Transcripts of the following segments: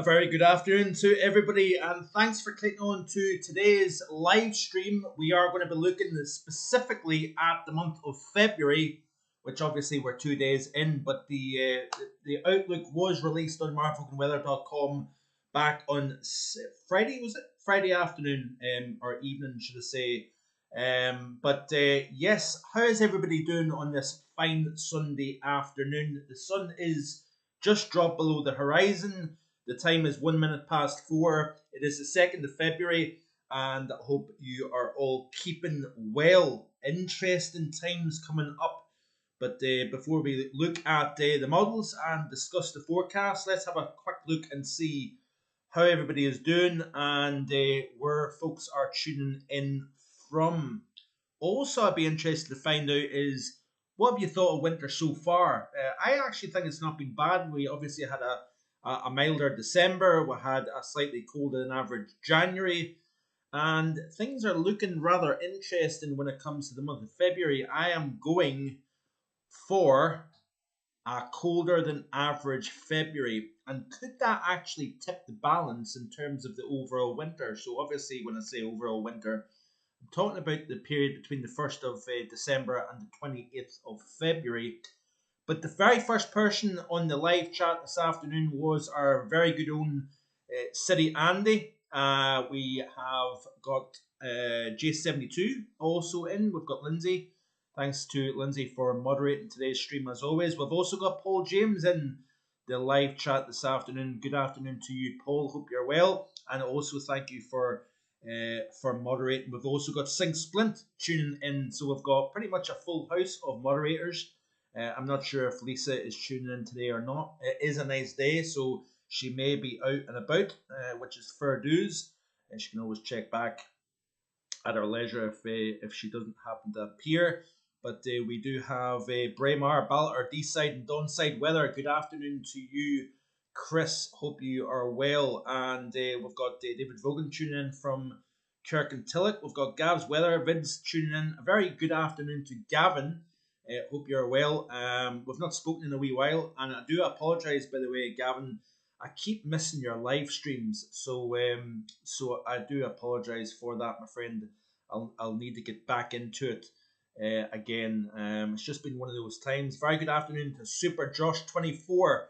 A very good afternoon to everybody, and thanks for clicking on to today's live stream. We are going to be looking specifically at the month of February, which obviously we're 2 days in, but the Outlook was released on markvogenweather.com back on Friday, was it? Friday afternoon, or evening, should I say. Yes, how is everybody doing on this fine Sunday afternoon? The sun is just dropped below the horizon. The time is 1 minute past 4. It is the 2nd of February, and I hope you are all keeping well. Interesting times coming up. But before we look at the models and discuss the forecast, let's have a quick look and see how everybody is doing and where folks are tuning in from. Also, I'd be interested to find out is, what have you thought of winter so far? I actually think it's not been bad. We obviously had a milder December. We had a slightly colder than average January. And things are looking rather interesting when it comes to the month of February. I am going for a colder than average February. And could that actually tip the balance in terms of the overall winter? So obviously when I say overall winter, I'm talking about the period between the 1st of December and the 28th of February. But the very first person on the live chat this afternoon was our very good own City Andy. We have got J72 also in. We've got Lindsay. Thanks to Lindsay for moderating today's stream as always. We've also got Paul James in the live chat this afternoon. Good afternoon to you, Paul. Hope you're well. And also thank you for moderating. We've also got Sing Splint tuning in. So we've got pretty much a full house of moderators. I'm not sure if Lisa is tuning in today or not. It is a nice day, so she may be out and about, which is fair dues. And she can always check back at her leisure if she doesn't happen to appear. But we do have Braemar, Ballater, D-side and Donside weather. Good afternoon to you, Chris. Hope you are well. And we've got David Vogan tuning in from Kirkintilloch. We've got Gav's weather. Vince tuning in. A very good afternoon to Gavin. Hope you're well. We've not spoken in a wee while, and I do apologise, by the way, Gavin. I keep missing your live streams, so I do apologise for that, my friend. I'll need to get back into it again. It's just been one of those times. Very good afternoon to Super Josh 24.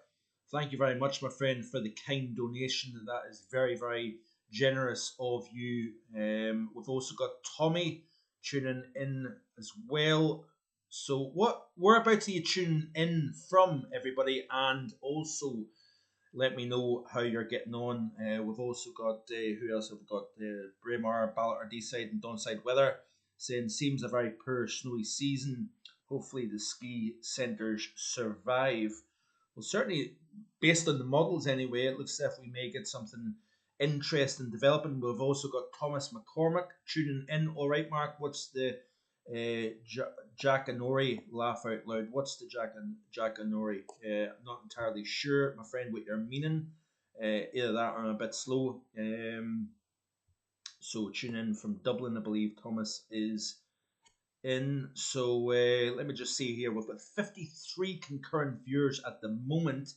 Thank you very much, my friend, for the kind donation. That is very, very generous of you. We've also got Tommy tuning in as well. So whereabouts are you tuning in from, everybody? And also let me know how you're getting on. We've also got, who else have we got? Braemar, Ballater, D-side and Donside weather saying, seems a very poor snowy season. Hopefully the ski centres survive. Well, certainly based on the models anyway, it looks as if we may get something interesting developing. We've also got Thomas McCormick tuning in. All right, Mark, what's the Jackanory laugh out loud? What's the Jackanory? I'm not entirely sure, my friend, what you're meaning. Either that or I'm a bit slow. So tune in from Dublin, I believe Thomas is in. So let me just see here. We've got 53 concurrent viewers at the moment.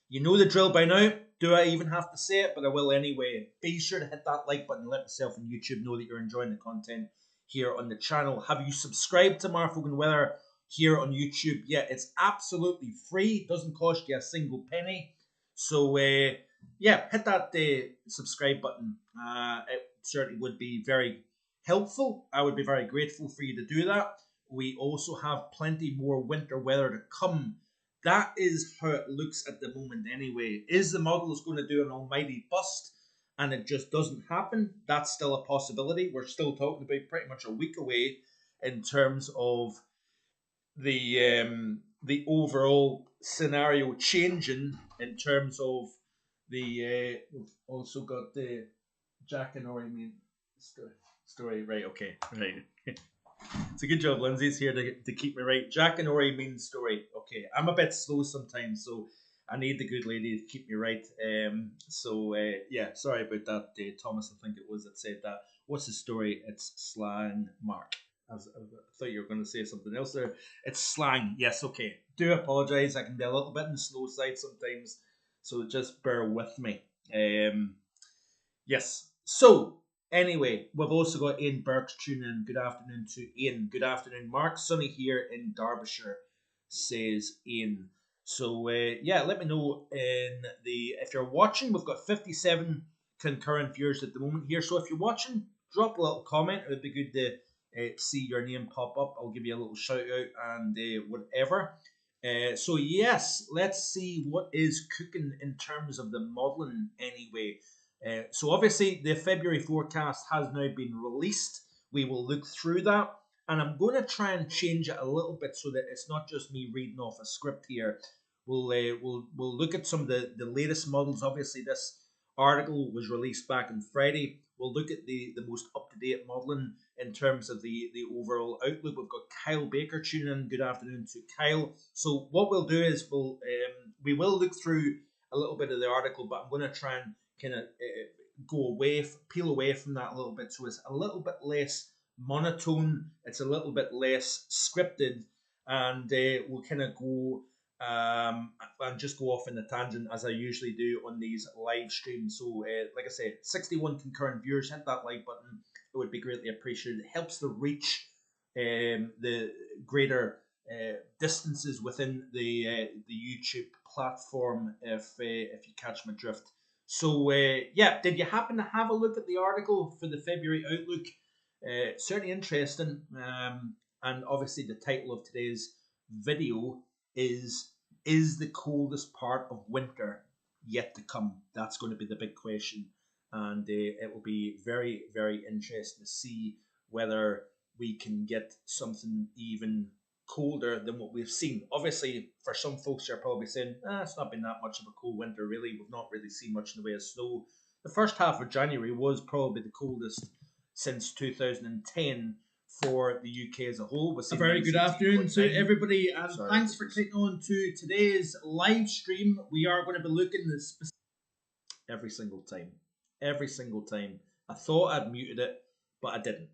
You know the drill by now. Do I even have to say it? But I will anyway. Be sure to hit that like button and let myself and YouTube know that you're enjoying the content here on the channel. Have you subscribed to Mark Vogan Weather here on YouTube? Yeah, it's absolutely free. Doesn't cost you a single penny. So yeah, hit that subscribe button. It certainly would be very helpful. I would be very grateful for you to do that. We also have plenty more winter weather to come. That is how it looks at the moment anyway. Is the models going to do an almighty bust and it just doesn't happen? That's still a possibility. We're still talking about pretty much a week away in terms of the overall scenario changing in terms of the we've also got the Jack and Ori story. Right, okay, right. It's a good job Lindsay's here to keep me right. Jack and Ori means story. Okay, I'm a bit slow sometimes, so I need the good lady to keep me right. Yeah, sorry about that, Thomas. I think it was that said that. What's the story? It's slang, Mark. I thought you were going to say something else there. It's slang. Yes, okay. Do apologise. I can be a little bit on the slow side sometimes, so just bear with me. Yes. So, anyway, we've also got Ian Burks tuning in. Good afternoon to Ian. Good afternoon, Mark. Sunny here in Derbyshire, says Ian. So, yeah, let me know if you're watching. We've got 57 concurrent viewers at the moment here. So, if you're watching, drop a little comment. It would be good to see your name pop up. I'll give you a little shout out and whatever. So yes, let's see what is cooking in terms of the modelling anyway. So obviously the February forecast has now been released. We will look through that, and I'm going to try and change it a little bit so that it's not just me reading off a script here. We'll look at some of the latest models. Obviously, this article was released back on Friday. We'll look at the most up to date modelling in terms of the overall outlook. We've got Kyle Baker tuning in. Good afternoon to Kyle. So what we'll do is we will look through a little bit of the article, but I'm going to try and kind of peel away from that a little bit, so it's a little bit less monotone, it's a little bit less scripted, and we'll kind of go and just go off in a tangent as I usually do on these live streams. So, like I said, 61 concurrent viewers, hit that like button. It would be greatly appreciated. It helps the reach the greater distances within the YouTube platform, if you catch my drift. So, yeah, did you happen to have a look at the article for the February Outlook? Certainly interesting. And obviously, the title of today's video is the coldest part of winter yet to come? That's going to be the big question. And it will be very, very interesting to see whether we can get something even colder than what we've seen. Obviously, for some folks, you're probably saying, it's not been that much of a cold winter, really. We've not really seen much in the way of snow. The first half of January was probably the coldest since 2010 for the UK as a whole. A very good afternoon to everybody, and thanks for clicking on to today's live stream. We are going to be looking at this every single time. Every single time. I thought I'd muted it, but I didn't.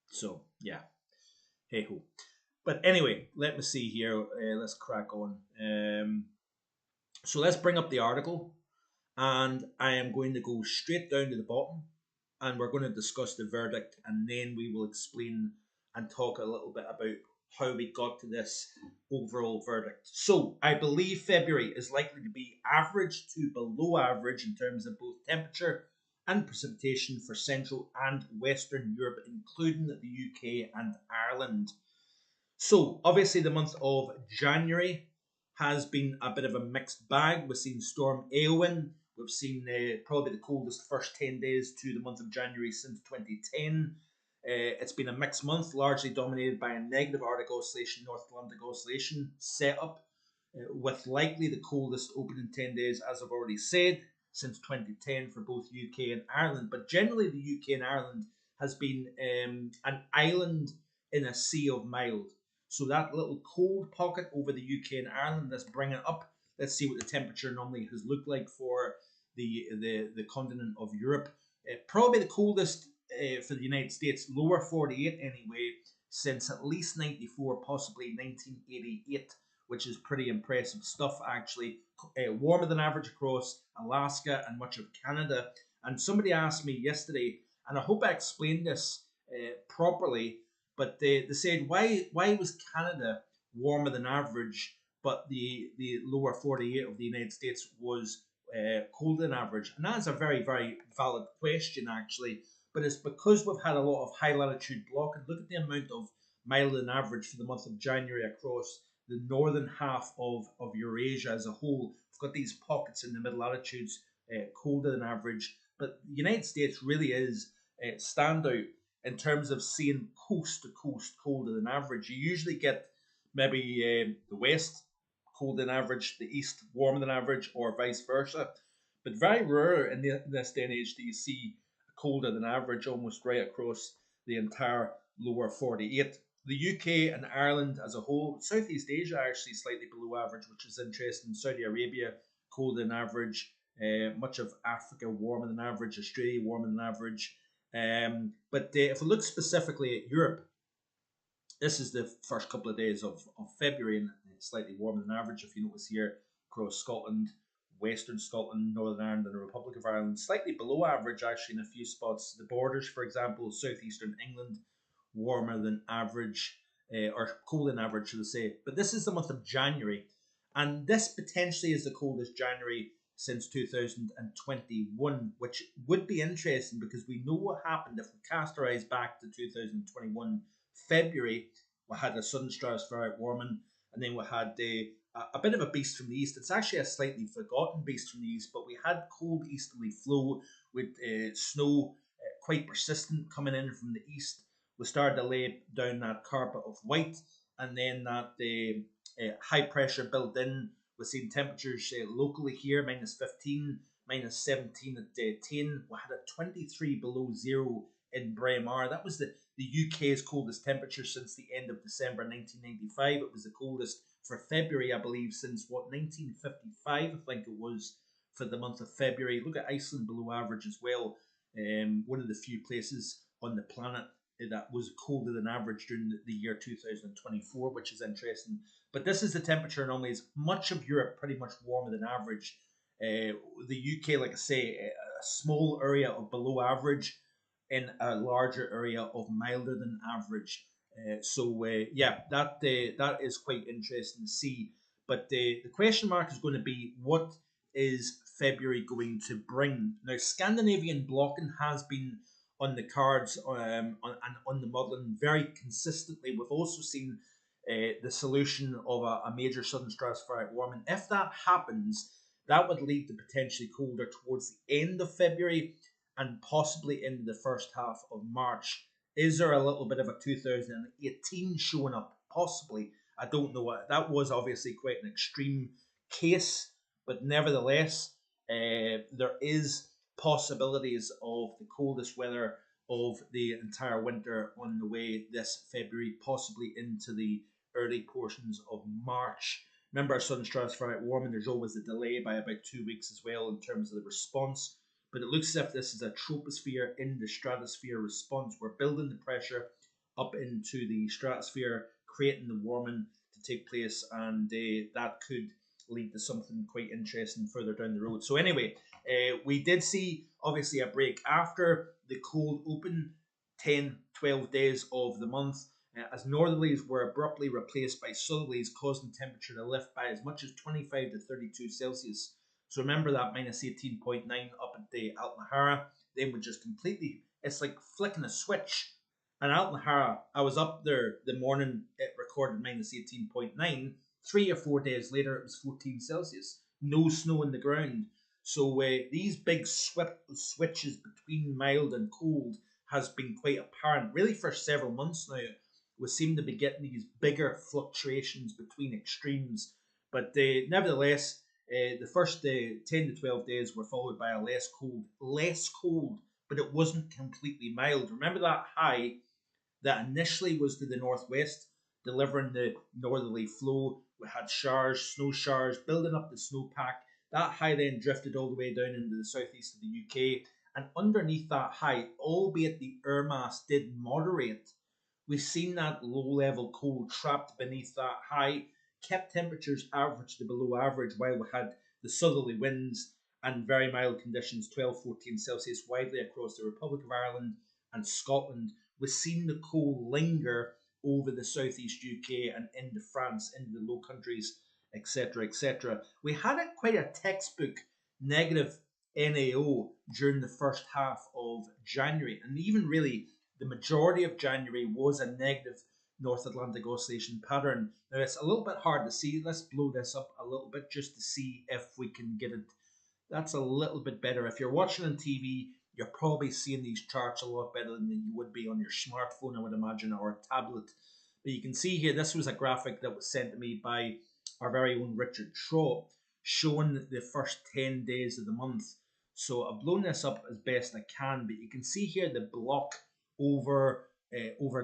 So, yeah. Hey ho. But anyway, let me see here. Let's crack on. So let's bring up the article, and I am going to go straight down to the bottom, and we're going to discuss the verdict, and then we will explain and talk a little bit about how we got to this overall verdict. So I believe February is likely to be average to below average in terms of both temperature and precipitation for Central and Western Europe, including the UK and Ireland. So, obviously, the month of January has been a bit of a mixed bag. We've seen Storm Eowyn. We've seen probably the coldest first 10 days to the month of January since 2010. It's been a mixed month, largely dominated by a negative Arctic oscillation, North Atlantic oscillation setup, with likely the coldest opening 10 days, as I've already said, since 2010 for both UK and Ireland. But generally, the UK and Ireland has been an island in a sea of mild. So that little cold pocket over the UK and Ireland, let's bring it up. Let's see what the temperature normally has looked like for the continent of Europe. Probably the coldest for the United States, lower 48 anyway, since at least 94, possibly 1988, which is pretty impressive stuff actually. Warmer than average across Alaska and much of Canada. And somebody asked me yesterday, and I hope I explained this properly, but they said, why was Canada warmer than average, but the lower 48 of the United States was colder than average? And that is a very, very valid question, actually. But it's because we've had a lot of high latitude blockage. Look at the amount of milder than average for the month of January across the northern half of Eurasia as a whole. We've got these pockets in the mid latitudes, colder than average. But the United States really is standout in terms of seeing coast to coast colder than average. You usually get maybe the west colder than average, the east warmer than average, or vice versa. But very rare in this day and age do you see colder than average almost right across the entire lower 48. The UK and Ireland as a whole, Southeast Asia actually slightly below average, which is interesting. Saudi Arabia colder than average, much of Africa warmer than average, Australia warmer than average. But if we look specifically at Europe, this is the first couple of days of February, and it's slightly warmer than average. If you notice here across Scotland, Western Scotland, Northern Ireland, and the Republic of Ireland. Slightly below average, actually, in a few spots. The borders, for example, southeastern England, warmer than average, or cold than average, should I say. But this is the month of January, and this potentially is the coldest January since 2021, which would be interesting because we know what happened if we cast our eyes back to 2021 February. We had a sudden stratospheric warming, and then we had a bit of a beast from the east. It's actually a slightly forgotten beast from the east, but we had cold easterly flow with snow quite persistent coming in from the east. We started to lay down that carpet of white, and then that high pressure built in. We've seen temperatures locally here -15, -17 at 10. We had a 23 below zero in Braemar. That was the UK's coldest temperature since the end of December 1995. It was the coldest for February, I believe, since 1955, I think it was, for the month of February. Look at Iceland below average as well. One of the few places on the planet that was colder than average during the year 2024, which is interesting. But this is the temperature anomalies. Much of Europe pretty much warmer than average. The UK, like I say, a small area of below average in a larger area of milder than average. Yeah, that is quite interesting to see. But the question mark is going to be, what is February going to bring? Now, Scandinavian blocking has been on the cards and on the modelling very consistently. We've also seen the solution of a major southern stratospheric warming. If that happens, that would lead to potentially colder towards the end of February and possibly into the first half of March. Is there a little bit of a 2018 showing up? Possibly. I don't know. That was obviously quite an extreme case, but nevertheless, there is possibilities of the coldest weather of the entire winter on the way this February, possibly into the early portions of March. Remember, our southern stratospheric warming, there's always a delay by about 2 weeks as well in terms of the response. But it looks as if this is a troposphere in the stratosphere response. We're building the pressure up into the stratosphere, creating the warming to take place, and that could lead to something quite interesting further down the road. So anyway, we did see obviously a break after the cold open 10, 12 days of the month, as northerlies were abruptly replaced by southerlies, causing temperature to lift by as much as 25 to 32 Celsius. So remember that -18.9 up at the Altnahara, then would just completely, it's like flicking a switch. And Altnahara, I was up there the morning it recorded -18.9. 3 or 4 days later, it was 14 Celsius. No snow in the ground. So these big switches between mild and cold has been quite apparent, really for several months now. We seem to be getting these bigger fluctuations between extremes. But nevertheless, the first 10 to 12 days were followed by a less cold, but it wasn't completely mild. Remember that high that initially was to the northwest, delivering the northerly flow. We had showers, snow showers, building up the snowpack. That high then drifted all the way down into the southeast of the UK. And underneath that high, albeit the air mass did moderate, we've seen that low-level cold trapped beneath that high, kept temperatures average to below average while we had the southerly winds and very mild conditions, 12, 14 Celsius widely across the Republic of Ireland and Scotland. We've seen the cold linger over the southeast UK and into France, into the Low Countries, etc., etc. We had quite a textbook negative NAO during the first half of January, and even really the majority of January was a negative North Atlantic oscillation pattern. Now it's a little bit hard to see. Let's blow this up a little bit just to see if we can get it. That's a little bit better. If you're watching on TV, you're probably seeing these charts a lot better than you would be on your smartphone, I would imagine, or a tablet. But you can see here, this was a graphic that was sent to me by our very own Richard Shaw, showing the first 10 days of the month. So I've blown this up as best I can, but you can see here the block over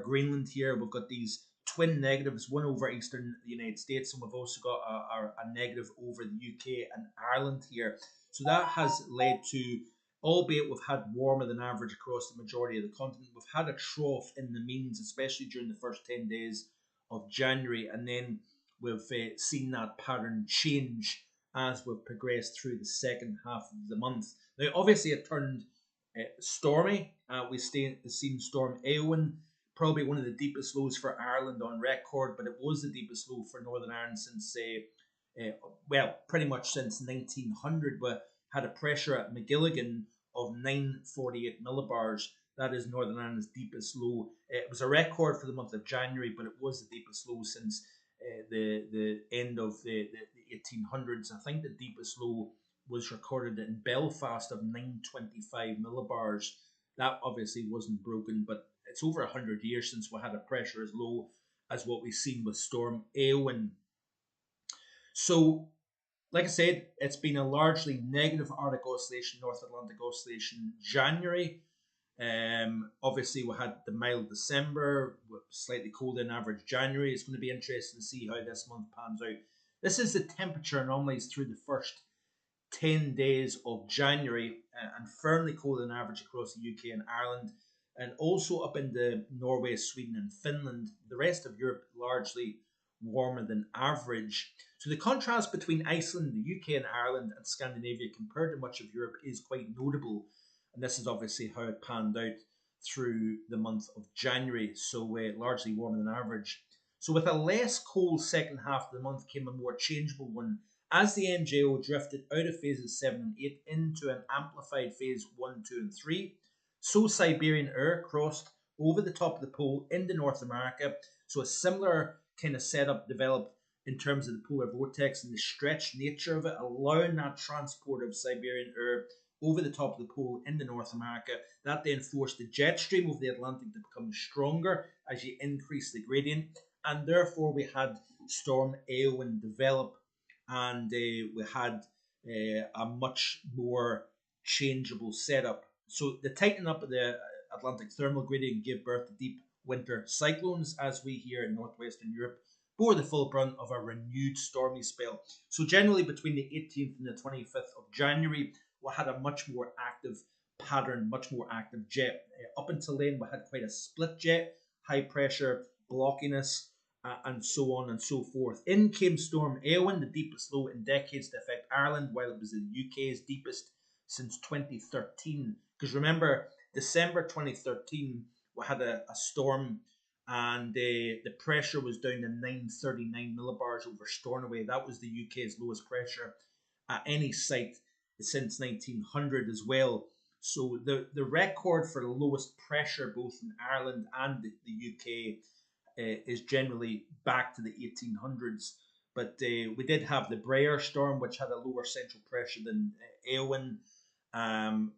Greenland here. We've got these twin negatives, one over eastern United States, and we've also got a negative over the UK and Ireland here. So that has led to, albeit we've had warmer than average across the majority of the continent, we've had a trough in the means, especially during the first 10 days of January, and then we've seen that pattern change as we've progressed through the second half of the month. Now, obviously, it turned stormy. We've seen Storm Eowyn, probably one of the deepest lows for Ireland on record, but it was the deepest low for Northern Ireland since, pretty much since 1900. We had a pressure at McGilligan of 948 millibars. That is Northern Ireland's deepest low. It was a record for the month of January, but it was the deepest low since the end of the 1800s. I think the deepest low was recorded in Belfast of 925 millibars. That obviously wasn't broken, but it's over 100 years since we had a pressure as low as what we've seen with Storm Eowyn. So, like I said, it's been a largely negative Arctic Oscillation, North Atlantic Oscillation January. Obviously, we had the mild December, with slightly colder than average January. It's going to be interesting to see how this month pans out. This is the temperature anomalies through the first 10 days of January, and firmly colder than average across the UK and Ireland, and also up into Norway, Sweden, and Finland. The rest of Europe largely warmer than average. So the contrast between Iceland, the UK, and Ireland and Scandinavia compared to much of Europe is quite notable. And this is obviously how it panned out through the month of January. So largely warmer than average. So with a less cold second half of the month came a more changeable one, as the MJO drifted out of phases 7 and 8 into an amplified phase 1, 2, and 3. So Siberian air crossed over the top of the pole into North America. So a similar kind of setup developed in terms of the polar vortex and the stretched nature of it, allowing that transport of Siberian air over the top of the pole into North America. That then forced the jet stream of the Atlantic to become stronger as you increase the gradient, and therefore we had Storm Eowyn develop, and we had a much more changeable setup. So the tightening up of the Atlantic thermal gradient gave birth to deep winter cyclones, as we here in northwestern Europe bore the full brunt of a renewed stormy spell. So generally between the 18th and the 25th of January, we had a much more active pattern, much more active jet. Up until then, we had quite a split jet, high pressure, blockiness, and so on and so forth. In came Storm Eowyn, the deepest low in decades to affect Ireland, while it was the UK's deepest since 2013. Because remember, December 2013, we had a storm, and the pressure was down to 939 millibars over Stornoway. That was the UK's lowest pressure at any site since 1900 as well. So the record for the lowest pressure both in Ireland and the UK is generally back to the 1800s. But we did have the Brer storm, which had a lower central pressure than Eowyn.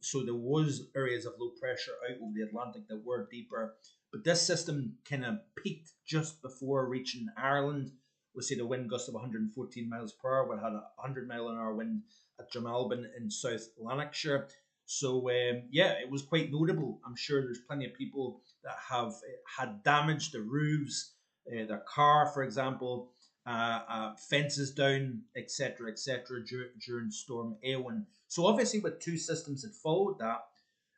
So there was areas of low pressure out over the Atlantic that were deeper. But this system kind of peaked just before reaching Ireland. We see the wind gust of 114 miles per hour. We had a 100-mile-an-hour wind at Dromalbin in South Lanarkshire. So, it was quite notable. I'm sure there's plenty of people that have had damage to roofs, their car, for example, fences down, etc., during Storm Eowyn. So, obviously, with two systems that followed that,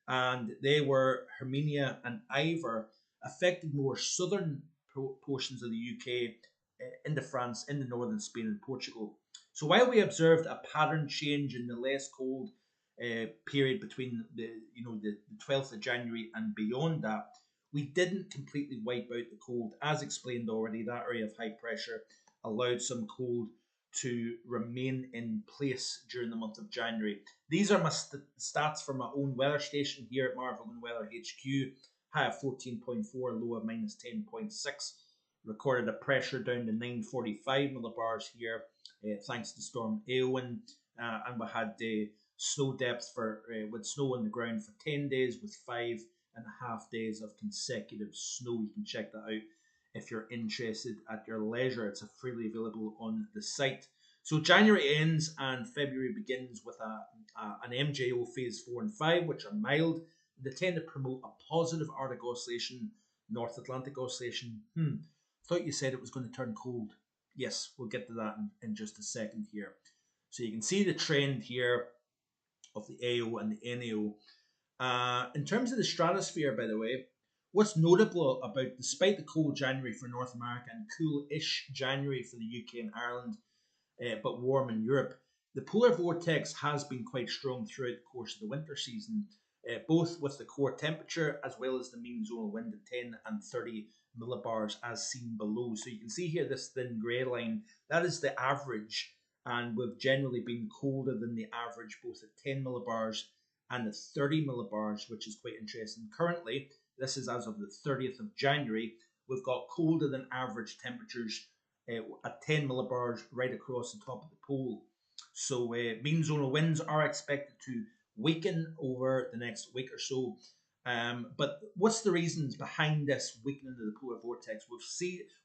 and they were Herminia and Ivor, affected more southern portions of the UK, into France, into northern Spain and Portugal. So while we observed a pattern change in the less cold period between the 12th of January and beyond that, we didn't completely wipe out the cold. As explained already, that area of high pressure allowed some cold to remain in place during the month of January. These are my stats for my own weather station here at Marvel and Weather HQ. High of 14.4, low of minus 10.6. Recorded a pressure down to 945 millibars here, thanks to Storm Eowyn, and we had snow depth with snow on the ground for 10 days with 5.5 days of consecutive snow. You can check that out if you're interested at your leisure. It's freely available on the site. So January ends and February begins with an MJO phase 4 and 5, which are mild. They tend to promote a positive Arctic Oscillation, North Atlantic Oscillation. Thought you said it was going to turn cold. Yes, we'll get to that in just a second here. So you can see the trend here of the AO and the NAO. In terms of the stratosphere, by the way, what's notable about, despite the cold January for North America and cool-ish January for the UK and Ireland, but warm in Europe, The polar vortex has been quite strong throughout the course of the winter season, both with the core temperature as well as the mean zonal wind at 10 and 30 millibars as seen below. So you can see here this thin grey line, that is the average, and we've generally been colder than the average both at 10 millibars and at 30 millibars, which is quite interesting. Currently, this is as of the 30th of January, we've got colder than average temperatures at 10 millibars right across the top of the pole. So mean zonal winds are expected to weaken over the next week or so. But what's the reasons behind this weakening of the polar vortex?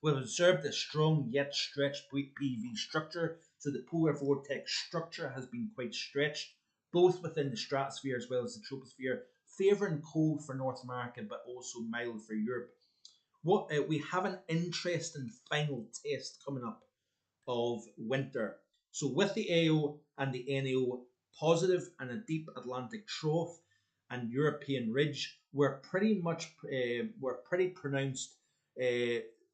We've observed a strong yet stretched PV structure. So the polar vortex structure has been quite stretched, both within the stratosphere as well as the troposphere, favouring cold for North America, but also mild for Europe. We have an interesting final test coming up of winter. So with the AO and the NAO positive and a deep Atlantic trough and European ridge, we're pretty pronounced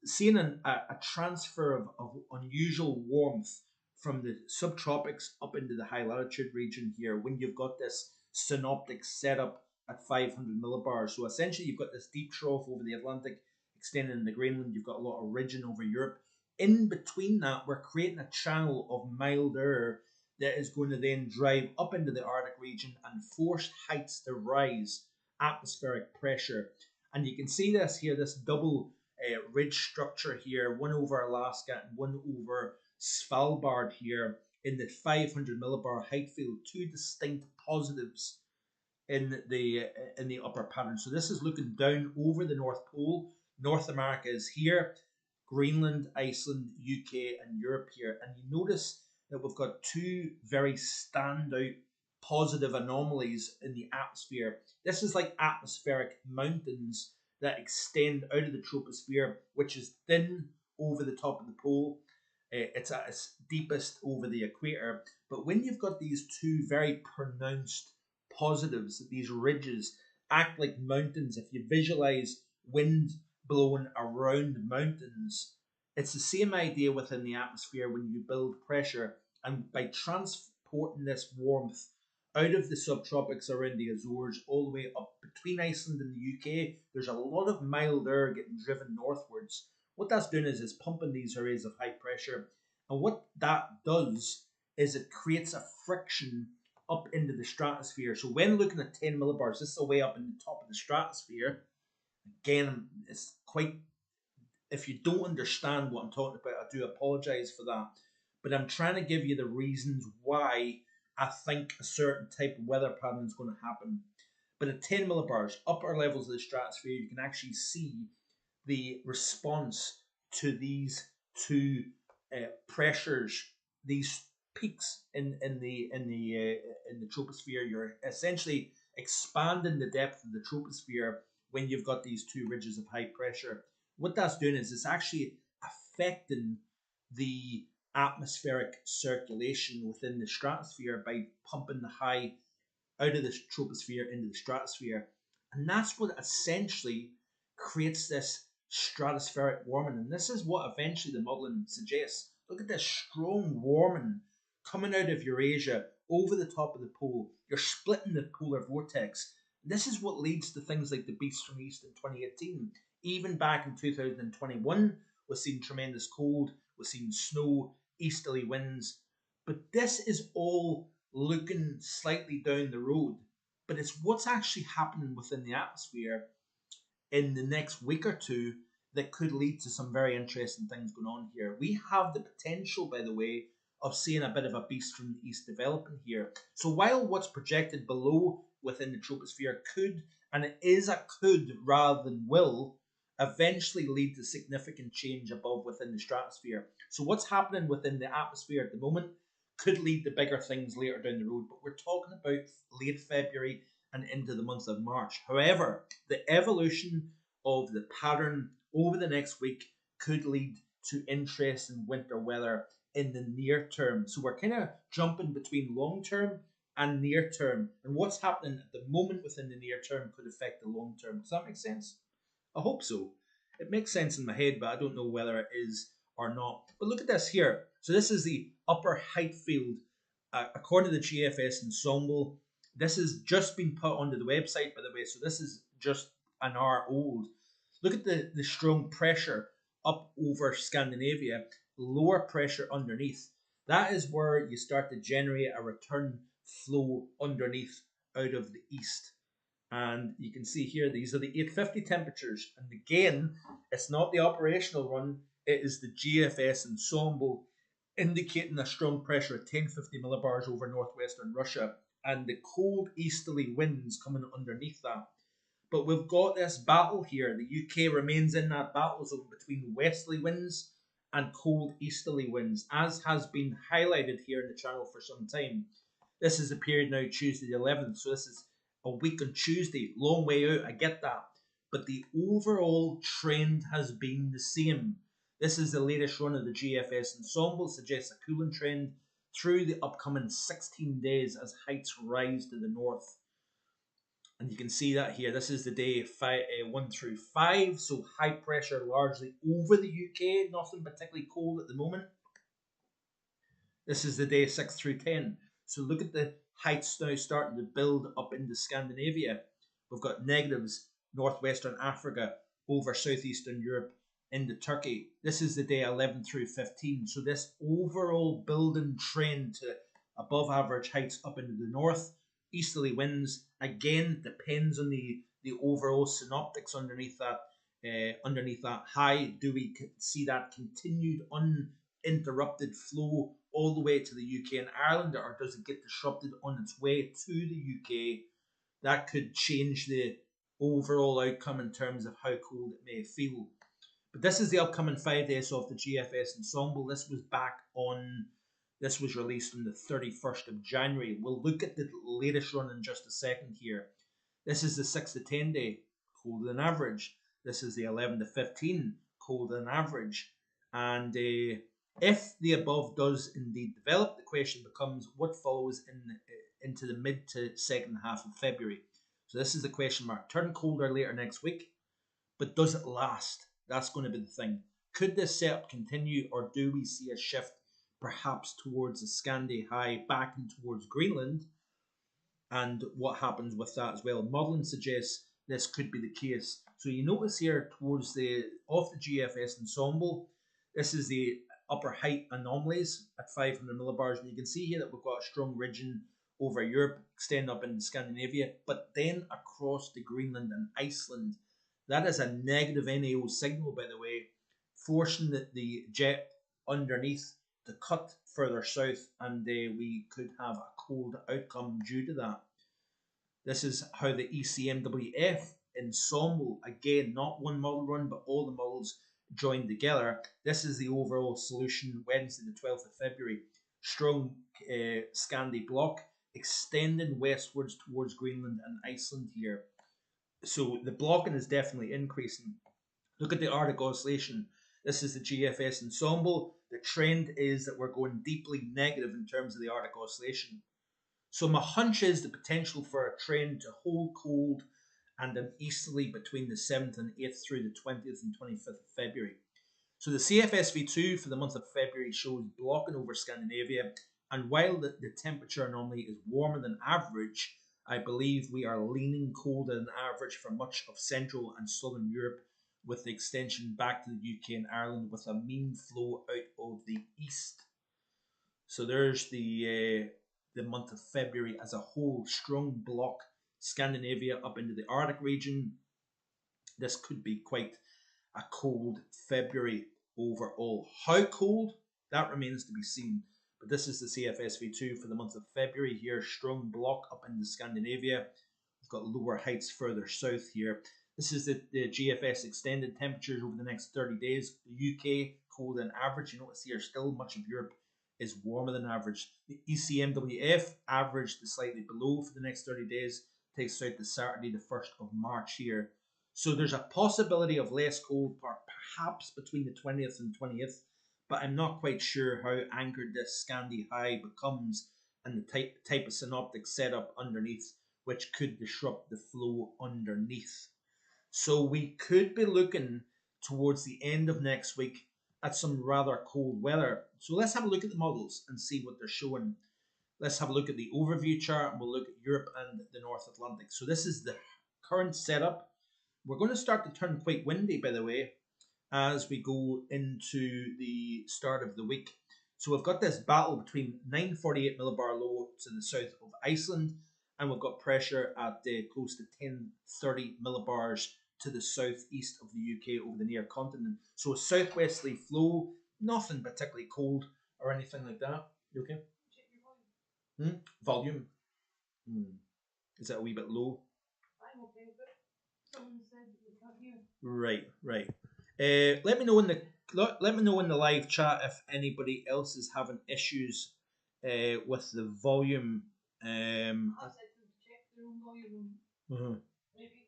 seeing a transfer of unusual warmth from the subtropics up into the high latitude region here when you've got this synoptic setup at 500 millibars. So essentially you've got this deep trough over the Atlantic extending into Greenland. You've got a lot of ridging over Europe. In between that, we're creating a channel of mild air that is going to then drive up into the Arctic region and force heights to rise, atmospheric pressure. And you can see this here, this double ridge structure here, one over Alaska and one over Svalbard here in the 500 millibar height field, two distinct positives in the upper pattern. So this is looking down over the North Pole. North America is here. Greenland, Iceland, UK, and Europe here. And you notice that we've got two very standout positive anomalies in the atmosphere. This is like atmospheric mountains that extend out of the troposphere, which is thin over the top of the pole. It's at its deepest over the equator. But when you've got these two very pronounced positives, these ridges act like mountains. If you visualize wind blowing around mountains, it's the same idea within the atmosphere when you build pressure, and by transporting this warmth out of the subtropics around the Azores all the way up between Iceland and the UK, there's a lot of mild air getting driven northwards. What that's doing is it's pumping these areas of high pressure, and what that does is it creates a friction up into the stratosphere. So when looking at 10 millibars, this is way up in the top of the stratosphere. Again, it's quite, if you don't understand what I'm talking about, I do apologize for that. But I'm trying to give you the reasons why I think a certain type of weather pattern is going to happen. But at 10 millibars, upper levels of the stratosphere, you can actually see the response to these two pressures, these peaks in the troposphere. You're essentially expanding the depth of the troposphere when you've got these two ridges of high pressure. What that's doing is it's actually affecting the atmospheric circulation within the stratosphere by pumping the high out of the troposphere into the stratosphere. And that's what essentially creates this stratospheric warming. And this is what eventually the modelling suggests. Look at this strong warming coming out of Eurasia over the top of the pole. You're splitting the polar vortex. This is what leads to things like the Beast from East in 2018. Even back in 2021, we're seeing tremendous cold, we're seeing snow, easterly winds. But this is all looking slightly down the road. But it's what's actually happening within the atmosphere in the next week or two that could lead to some very interesting things going on here. We have the potential, by the way, of seeing a bit of a beast from the east developing here. So while what's projected below within the troposphere could, and it is a could rather than will, eventually lead to significant change above within the stratosphere. So what's happening within the atmosphere at the moment could lead to bigger things later down the road, but we're talking about late February and into the month of March. However, the evolution of the pattern over the next week could lead to interesting winter weather in the near term. So we're kind of jumping between long term and near term. And what's happening at the moment within the near term could affect the long term. Does that make sense? I hope so. It makes sense in my head, but I don't know whether it is or not. But look at this here. So this is the upper height field according to the GFS ensemble, this has just been put onto the website, by the way, so this is just an hour old. Look at the strong pressure up over Scandinavia, lower pressure underneath. That is where you start to generate a return flow underneath out of the east. And you can see here, these are the 850 temperatures. And again, it's not the operational run, it is the GFS ensemble indicating a strong pressure at 1050 millibars over northwestern Russia and the cold easterly winds coming underneath that. But we've got this battle here. The UK remains in that battle zone between westerly winds and cold easterly winds, as has been highlighted here in the channel for some time. This is the period now, Tuesday the 11th, so this is a week on Tuesday. Long way out, I get that. But the overall trend has been the same. This is the latest run of the GFS ensemble, suggests a cooling trend through the upcoming 16 days as heights rise to the north. And you can see that here. This is the day 1 through 5. So high pressure largely over the UK. Nothing particularly cold at the moment. This is the day 6 through 10. So look at the heights now starting to build up into Scandinavia. We've got negatives northwestern Africa over southeastern Europe into Turkey. This is the day 11 through 15. So this overall building trend to above average heights up into the north. Easterly winds, again, depends on the overall synoptics underneath that high. Do we see that continued uninterrupted flow all the way to the UK and Ireland, or does it get disrupted on its way to the UK? That could change the overall outcome in terms of how cold it may feel. But this is the upcoming 5 days of the GFS ensemble. This was released on the 31st of January. We'll look at the latest run in just a second here. This is the 6 to 10 day, colder than average. This is the 11 to 15, colder than average. And if the above does indeed develop, the question becomes what follows into the mid to second half of February. So this is the question mark. Turn colder later next week, but does it last? That's going to be the thing. Could this setup continue, or do we see a shift perhaps towards the Scandi high back and towards Greenland? And what happens with that as well? Modelling suggests this could be the case. So you notice here towards the GFS ensemble, this is the upper height anomalies at 500 millibars, and you can see here that we've got a strong region over Europe, extend up into Scandinavia, but then across to Greenland and Iceland. That is a negative NAO signal, by the way, forcing the jet underneath to cut further south, and we could have a cold outcome due to that. This is how the ECMWF ensemble, again, not one model run, but all the models joined together. This is the overall solution Wednesday the 12th of February. Strong Scandi block extending westwards towards Greenland and Iceland here. So the blocking is definitely increasing. Look at the Arctic oscillation. This is the GFS ensemble. The trend is that we're going deeply negative in terms of the Arctic oscillation. So my hunch is the potential for a trend to hold cold and an easterly between the 7th and 8th through the 20th and 25th of February. So the CFSV2 for the month of February shows blocking over Scandinavia, and while the temperature anomaly is warmer than average, I believe we are leaning colder than average for much of Central and Southern Europe, with the extension back to the UK and Ireland with a mean flow out of the east. So there's the month of February as a whole. Strong block Scandinavia up into the Arctic region. This could be quite a cold February overall. How cold? That remains to be seen. But this is the CFSV2 for the month of February here. Strong block up into Scandinavia. We've got lower heights further south here. This is the GFS extended temperatures over the next 30 days. The UK cold than average. You notice here still much of Europe is warmer than average. The ECMWF averaged to slightly below for the next 30 days. Takes out to Saturday the 1st of March here. So there's a possibility of less cold perhaps between the 20th and 20th, but I'm not quite sure how anchored this Scandi high becomes and the type of synoptic setup underneath, which could disrupt the flow underneath. So we could be looking towards the end of next week at some rather cold weather. So let's have a look at the models and see what they're showing. let's have a look at the overview chart and we'll look at Europe and the North Atlantic. So this is the current setup. We're going to start to turn quite windy, by the way, as we go into the start of the week. So we've got this battle between 948 millibar low to the south of Iceland, and we've got pressure at close to 1030 millibars to the southeast of the UK over the near continent. So a southwesterly flow, nothing particularly cold or anything like that. You okay? Volume. Is that a wee bit low? I'm okay, but someone said we can't hear. Right, right. Let me know in the live chat if anybody else is having issues with the volume. I said to check their own volume. Maybe.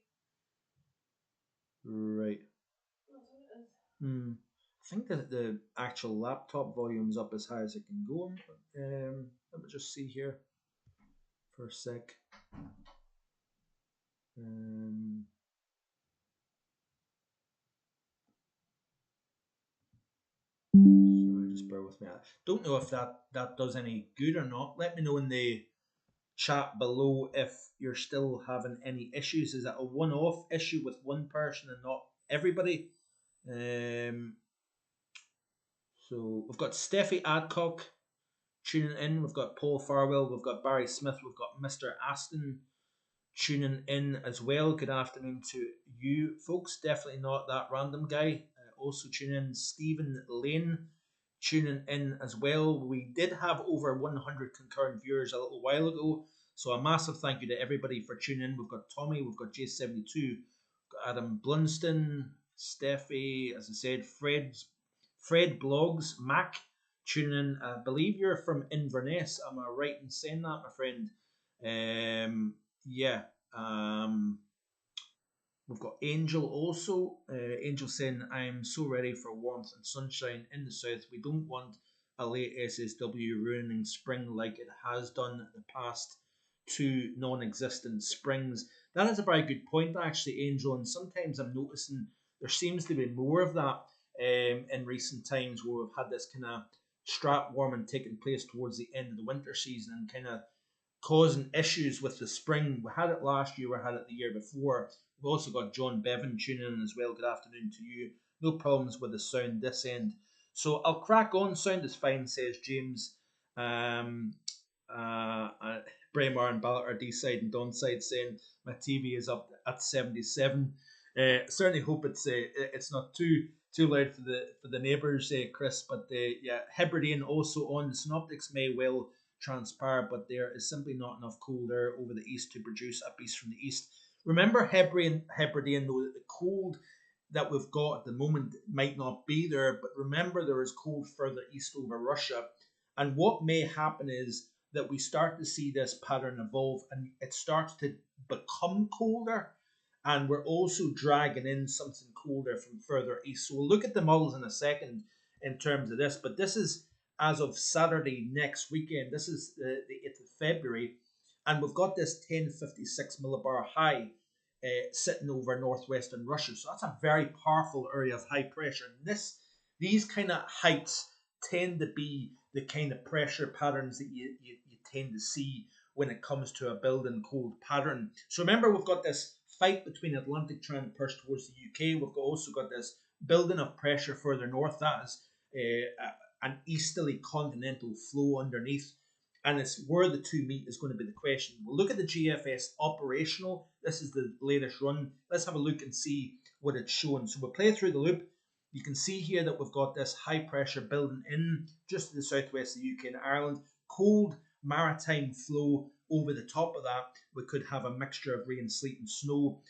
Right. That's what it is. I think that the actual laptop volume's up as high as it can go. Let me just see here for a sec. Sorry, just bear with me. I don't know if that does any good or not. Let me know in the chat below if you're still having any issues. Is that a one-off issue with one person and not everybody? So we've got Steffi Adcock tuning in. We've got Paul Farwell. We've got Barry Smith. We've got Mr. Aston tuning in as well. Good afternoon to you folks. Definitely not that random guy. Also tuning in. Stephen Lane tuning in as well. We did have over 100 concurrent viewers a little while ago, so a massive thank you to everybody for tuning in. We've got Tommy, we've got J72, we've got Adam Blunston, Steffi, as I said, Fred Blogs, Mac tuning in. I believe you're from Inverness. Am I right in saying that, my friend? Yeah. We've got Angel also. Angel saying, I'm so ready for warmth and sunshine in the south. We don't want a late SSW ruining spring like it has done the past two non-existent springs. That is a very good point, actually, Angel. And sometimes I'm noticing there seems to be more of that in recent times where we've had this kind of strap warming taking place towards the end of the winter season and kind of causing issues with the spring. We had it last year, we had it the year before. We've also got John Bevan tuning in as well. Good afternoon to you. No problems with the sound this end. So I'll crack on. Sound is fine, says James. Braemar and Ballard are D-side and Donside saying my TV is up at 77. Certainly hope it's not too loud for the neighbours, Chris. But yeah, Hebridean also on. The synoptics may well transpire, but there is simply not enough cold air over the east to produce a beast from the east. Remember Hebridean though, that the cold that we've got at the moment might not be there, but remember there is cold further east over Russia. And what may happen is that we start to see this pattern evolve and it starts to become colder. And we're also dragging in something colder from further east. So we'll look at the models in a second in terms of this, but this is as of Saturday next weekend. This is the 8th of February. And we've got this 1056 millibar high sitting over northwestern Russia. So that's a very powerful area of high pressure. And these kind of heights tend to be the kind of pressure patterns that you tend to see when it comes to a building cold pattern. So remember, we've got this fight between Atlantic trying to push towards the UK. We've also got this building of pressure further north. That is an easterly continental flow underneath. And it's where the two meet is going to be the question. We'll look at the GFS operational. This is the latest run. Let's have a look and see what it's showing. So we'll play through the loop. You can see here that we've got this high pressure building in just to the southwest of the UK and Ireland. Cold maritime flow over the top of that. We could have a mixture of rain, sleet and snow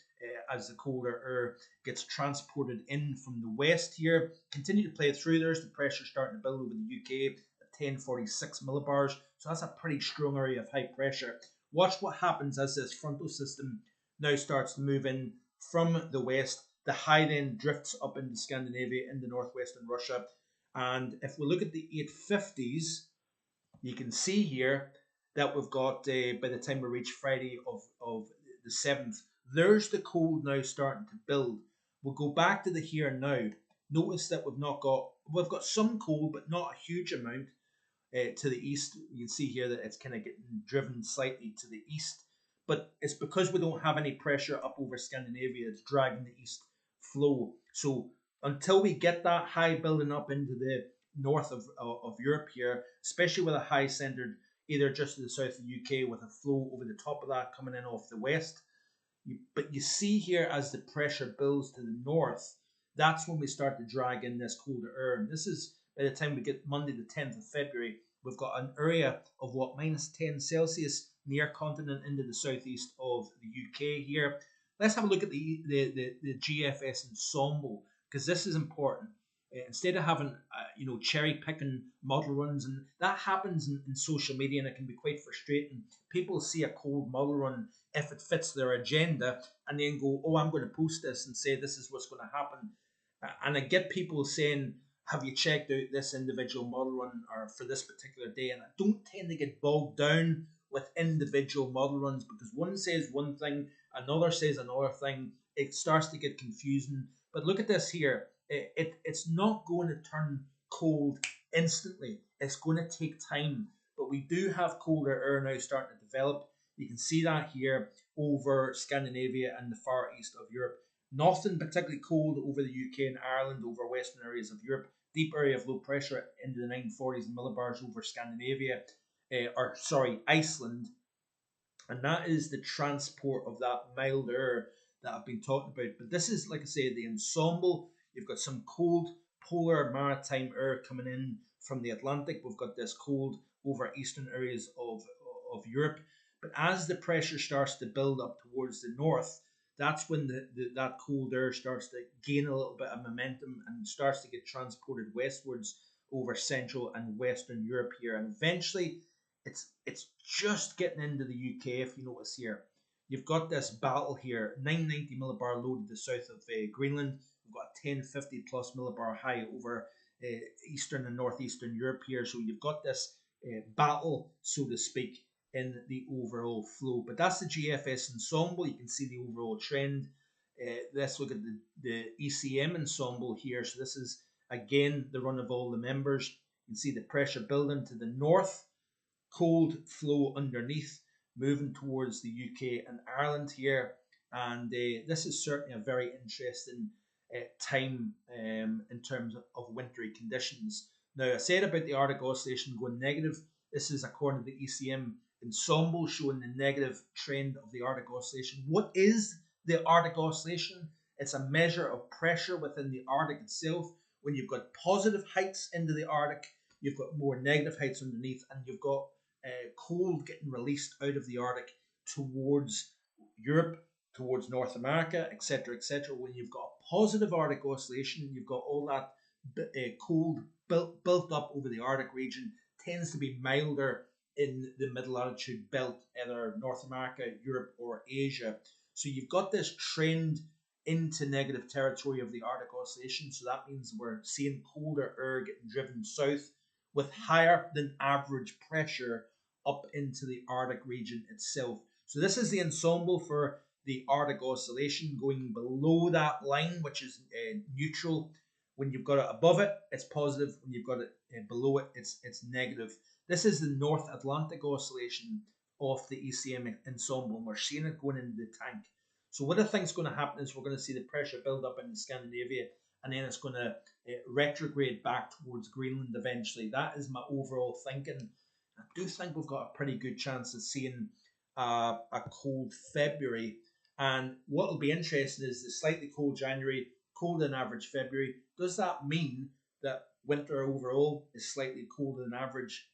as the colder air gets transported in from the west here. Continue to play through. There's the pressure starting to build over the UK at 1046 millibars. So that's a pretty strong area of high pressure. Watch what happens as this frontal system now starts to move in from the west. The high then drifts up into Scandinavia, into northwestern Russia. And if we look at the 850s, you can see here that we've got, by the time we reach Friday of the 7th, there's the cold now starting to build. We'll go back to the here and now. Notice that we've got some cold, but not a huge amount. to the east. You can see here that it's kind of getting driven slightly to the east, but it's because we don't have any pressure up over Scandinavia. It's dragging the east flow. So until we get that high building up into the north of Europe here, especially with a high centered either just to the south of the UK with a flow over the top of that coming in off the west. But you see here as the pressure builds to the north, that's when we start to drag in this colder air. And this is by the time we get Monday the 10th of February, we've got an area of what, minus 10 Celsius near continent into the southeast of the UK here. Let's have a look at the GFS ensemble, because this is important. Instead of having cherry picking model runs, and that happens in social media, and it can be quite frustrating. People see a cold model run if it fits their agenda, and then go, oh, I'm going to post this and say this is what's going to happen. And I get people saying, have you checked out this individual model run or for this particular day? And I don't tend to get bogged down with individual model runs, because one says one thing, another says another thing. It starts to get confusing. But look at this here. It's not going to turn cold instantly. It's going to take time. But we do have colder air now starting to develop. You can see that here over Scandinavia and the far east of Europe. Nothing particularly cold over the UK and Ireland, over western areas of Europe. Deep area of low pressure into the 940s and millibars over Scandinavia, Iceland. And that is the transport of that mild air that I've been talking about. But this is, like I say, the ensemble. You've got some cold polar maritime air coming in from the Atlantic. We've got this cold over eastern areas of Europe. But as the pressure starts to build up towards the north, that's when that cold air starts to gain a little bit of momentum and starts to get transported westwards over central and western Europe here. And eventually, it's just getting into the UK. If you notice here, you've got this battle here, 990 millibar low to the south of Greenland. We've got a 1050 plus millibar high over eastern and northeastern Europe here. So you've got this battle, so to speak, in the overall flow. But that's the GFS ensemble. You can see the overall trend. Let's look at the ECM ensemble here. So this is, again, the run of all the members. You can see the pressure building to the north, cold flow underneath, moving towards the UK and Ireland here. And this is certainly a very interesting time in terms of wintry conditions. Now, I said about the Arctic oscillation going negative. This is according to the ECM ensemble, showing the negative trend of the Arctic oscillation. What is the Arctic oscillation? It's a measure of pressure within the Arctic itself. When you've got positive heights into the Arctic, you've got more negative heights underneath, and you've got cold getting released out of the Arctic towards Europe, towards North America, etc., etc. When you've got a positive Arctic oscillation, you've got all that cold built up over the Arctic region, tends to be milder in the middle latitude belt, either North America, Europe, or Asia. So you've got this trend into negative territory of the Arctic oscillation. So that means we're seeing colder air getting driven south with higher than average pressure up into the Arctic region itself. So this is the ensemble for the Arctic oscillation going below that line, which is neutral. When you've got it above it, it's positive. When you've got it below it, it's negative. This is the North Atlantic oscillation of the ECM ensemble, and we're seeing it going into the tank. So what I think is going to happen is we're going to see the pressure build up in Scandinavia, and then it's going to retrograde back towards Greenland eventually. That is my overall thinking. I do think we've got a pretty good chance of seeing a cold February. And what will be interesting is the slightly cold January, colder than average February. Does that mean that winter overall is slightly colder than average,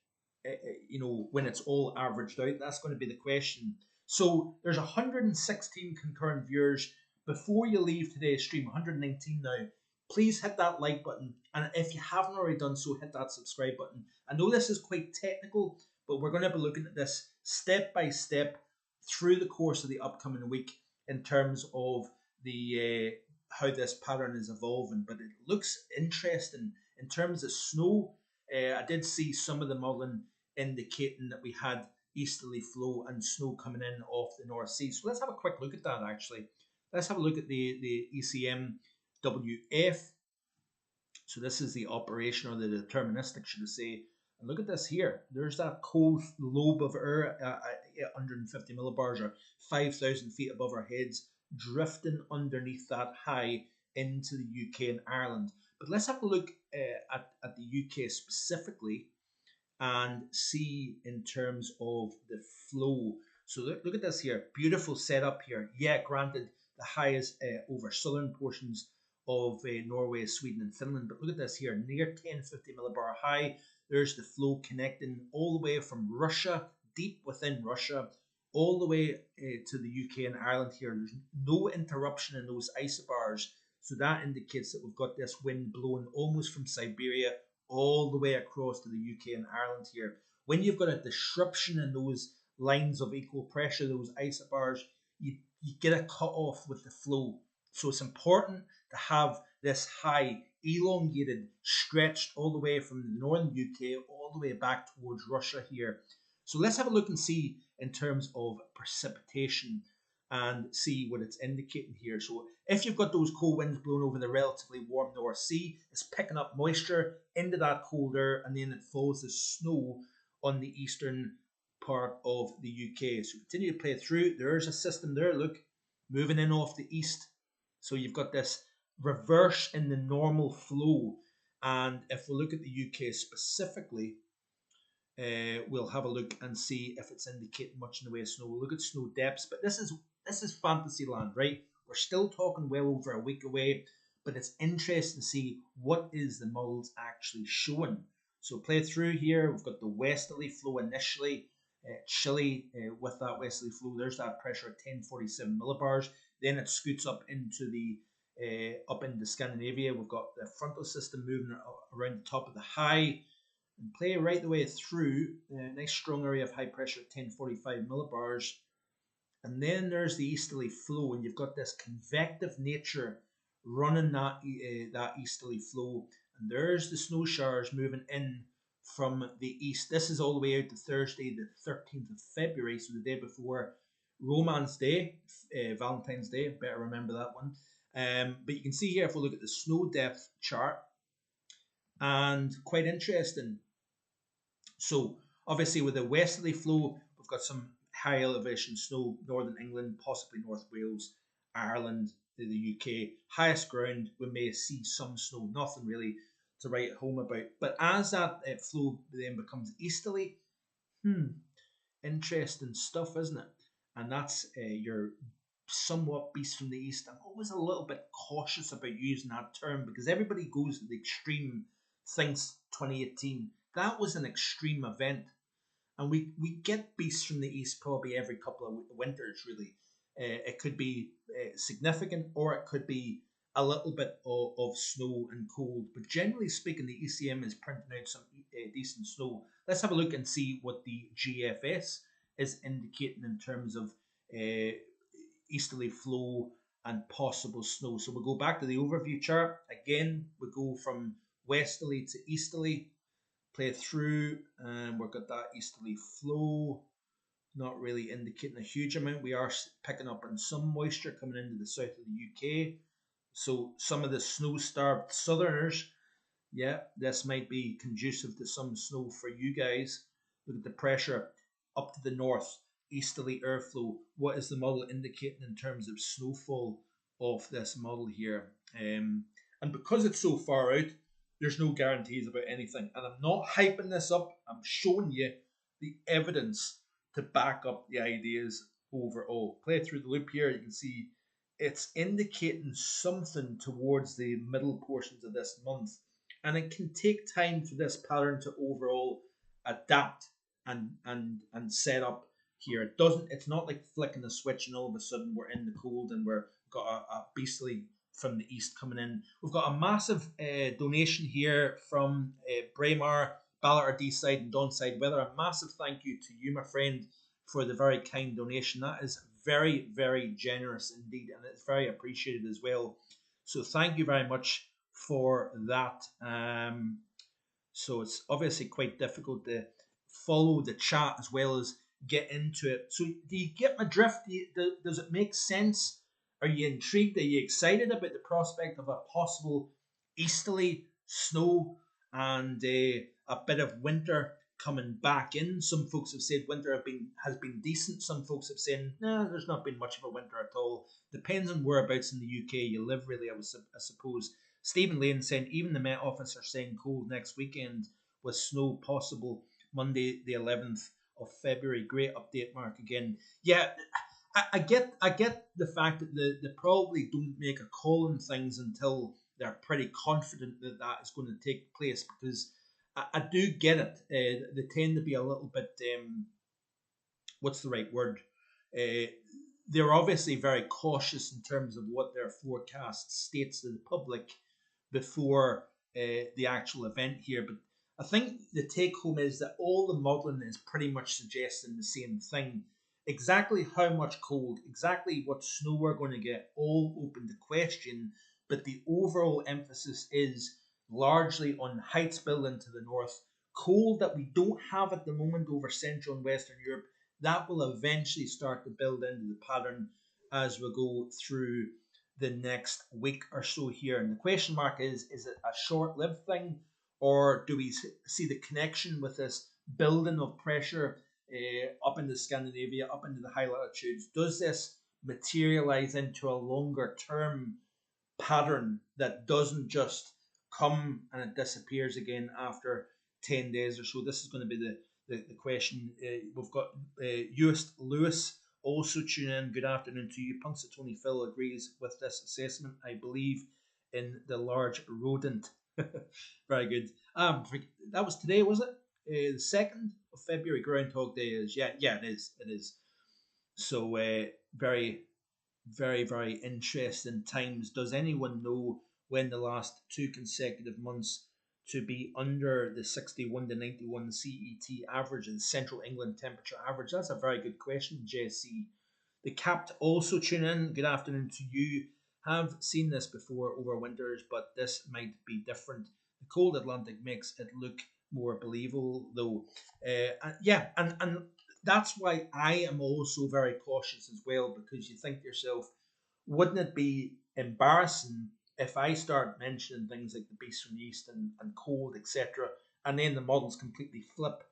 when it's all averaged out? That's going to be the question. So there's 116 concurrent viewers. Before you leave today's stream, 119 now. Please hit that like button, and if you haven't already done so, hit that subscribe button. I know this is quite technical, but we're going to be looking at this step by step through the course of the upcoming week in terms of the how this pattern is evolving. But it looks interesting in terms of snow. I did see some of the modelling indicating that we had easterly flow and snow coming in off the North Sea. So let's have a quick look at that actually. Let's have a look at the ECM WF. So this is the operation, or the deterministic, should I say, Look at this here. There's that cold lobe of air, 150 millibars or 5,000 feet above our heads, drifting underneath that high into the UK and Ireland. But let's have a look at the UK specifically and see in terms of the flow. So look at this here. Beautiful setup here. Yeah, granted, the high is over southern portions of Norway, Sweden, and Finland. But look at this here. Near 1050 millibar high. There's the flow connecting all the way from Russia, deep within Russia, all the way to the UK and Ireland here. There's no interruption in those isobars. So that indicates that we've got this wind blowing almost from Siberia all the way across to the UK and Ireland here. When you've got a disruption in those lines of equal pressure, those isobars, you get a cut off with the flow. So it's important to have this high elongated, stretched all the way from the northern UK all the way back towards Russia here. So let's have a look and see in terms of precipitation and see what it's indicating here. So if you've got those cold winds blowing over the relatively warm North Sea, it's picking up moisture into that cold air, and then it falls as snow on the eastern part of the UK. So continue to play through. There's a system there, look, moving in off the east. So you've got this reverse in the normal flow. And if we look at the UK specifically, we'll have a look and see if it's indicating much in the way of snow. We'll look at snow depths, but this is fantasy land, right? We're still talking well over a week away, but it's interesting to see what is the models actually showing. So play through here. We've got the westerly flow initially, chilly with that westerly flow. There's that pressure at 1047 millibars. Then it scoots up into the up into Scandinavia. We've got the frontal system moving around the top of the high. And play right the way through a nice strong area of high pressure at 1045 millibars. And then there's the easterly flow, and you've got this convective nature running that easterly flow. And there's the snow showers moving in from the east. This is all the way out to Thursday, the 13th of February, so the day before Romance Day, Valentine's Day. Better remember that one. But you can see here, if we look at the snow depth chart, and quite interesting. So obviously with the westerly flow, we've got some high elevation snow, northern England, possibly North Wales, Ireland, the UK. Highest ground, we may see some snow, nothing really to write home about. But as that flow then becomes easterly, interesting stuff, isn't it? And that's your somewhat beast from the east. I'm always a little bit cautious about using that term because everybody goes to the extreme, thinks 2018. That was an extreme event. And we get beasts from the east probably every couple of winters, really. It could be significant or it could be a little bit of snow and cold. But generally speaking, the ECM is printing out some decent snow. Let's have a look and see what the GFS is indicating in terms of easterly flow and possible snow. So we'll go back to the overview chart. Again, we go from westerly to easterly, play through, and we've got that easterly flow, not really indicating a huge amount. We are picking up on some moisture coming into the south of the UK. So some of the snow-starved southerners, yeah, this might be conducive to some snow for you guys. Look at the pressure up to the north, easterly airflow. What is the model indicating in terms of snowfall of this model here? And because it's so far out, there's no guarantees about anything. And I'm not hyping this up. I'm showing you the evidence to back up the ideas overall. Play through the loop here. You can see it's indicating something towards the middle portions of this month. And it can take time for this pattern to overall adapt and set up here. It's not like flicking the switch and all of a sudden we're in the cold and we're got a beastly from the east coming in. We've got a massive donation here from Braemar, Ballard Deeside and Donside Weather. A massive thank you to you, my friend, for the very kind donation. That is very, very generous indeed, and it's very appreciated as well. So thank you very much for that. So it's obviously quite difficult to follow the chat as well as get into it. So do you get my drift? Does it make sense? Are you intrigued? Are you excited about the prospect of a possible easterly snow and a bit of winter coming back in. Some folks have said winter has been decent. Some folks have said, no, there's not been much of a winter at all. Depends on whereabouts in the UK you live, really, I suppose. Stephen Lane saying even the Met Office are saying cold next weekend with snow possible Monday the 11th of February. Great update, Mark, again. Yeah, I get the fact that they probably don't make a call on things until they're pretty confident that that is going to take place, because I do get it. They tend to be a little bit, what's the right word? Uh, they're obviously very cautious in terms of what their forecast states to the public before the actual event here. But I think the take home is that all the modelling is pretty much suggesting the same thing. Exactly how much cold, exactly what snow we're going to get, all open to question. But the overall emphasis is largely on heights building to the north, cold that we don't have at the moment over Central and Western Europe. That will eventually start to build into the pattern as we go through the next week or so here. And the question mark is it a short-lived thing, or do we see the connection with this building of pressure up into Scandinavia, up into the high latitudes? Does this materialize into a longer term pattern that doesn't just come and it disappears again after 10 days or so? This is going to be the question. We've got Euist Lewis also tune in. Good afternoon to you. Punxsutawney Phil agrees with this assessment, I believe, in the large rodent. Very good. That was today, was it? The 2nd of February, Groundhog Day is. Yeah, it is. It is. So, very, very, very interesting times. Does anyone know when the last 2 consecutive months to be under the 61 to 91 CET average and Central England temperature average? That's a very good question, JC. The Capped also tune in. Good afternoon to you. Have seen this before over winters, but this might be different. The cold Atlantic makes it look more believable, though. And that's why I am also very cautious as well, because you think to yourself, wouldn't it be embarrassing if I start mentioning things like the beast from the east and cold, etc., and then the models completely flip?